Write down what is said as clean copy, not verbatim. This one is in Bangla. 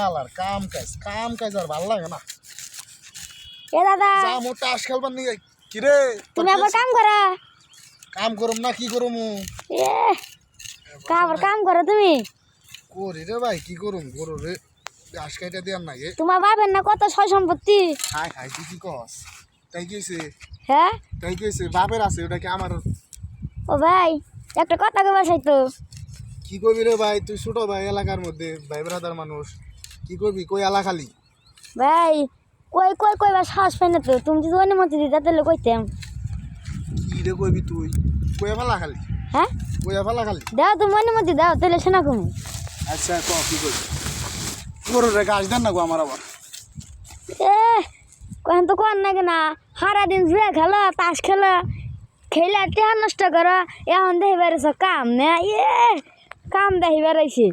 শালার কাম কাজ আর ভাল লাগে না। এ দাদা যা মোটা আশ খেলবার নিয়ে কি রে তুমি আবার কাম করো। কাম করুম না কি করুম এ কাম করো তুমি। করি রে ভাই কি করুম গরু রে আশ খাইটা দেয়ার নাই তোমার বাবার না কত সয় সম্পত্তি। হাই হাই তুই কি কস তাই কইছে হ্যাঁ তাই কইছে বাপের আছে ওটা কি আমার ও ভাই একটা কথা কবার চাইতো। কি করবি রে ভাই তুই ছোট ভাই এলাকার মধ্যে ভাই ব্রাদার মানুষ কি করবি কই এলা খালি ভাই কইবার সাহস পাই না তো। তুমি যদি অনুমতি দিতা তাহলে কইতাম। কি রে কইবি তুই কইয়া ফেলা খালি হ্যাঁ কইয়া ফেলা খালি দাও তুমি অনুমতি দাও তাহলে শোনা কমু। আচ্ছা ক কি করবি গরু রে গাছ দেন না গো আমার আবার এ কখন তো কোন নাকি না সারাদিন জুয়া খেলো তাস খেলো খেলে টেহা নষ্ট করো এখন দেখি বেড়েছ কাম না কাম দেখি বেড়াইছে।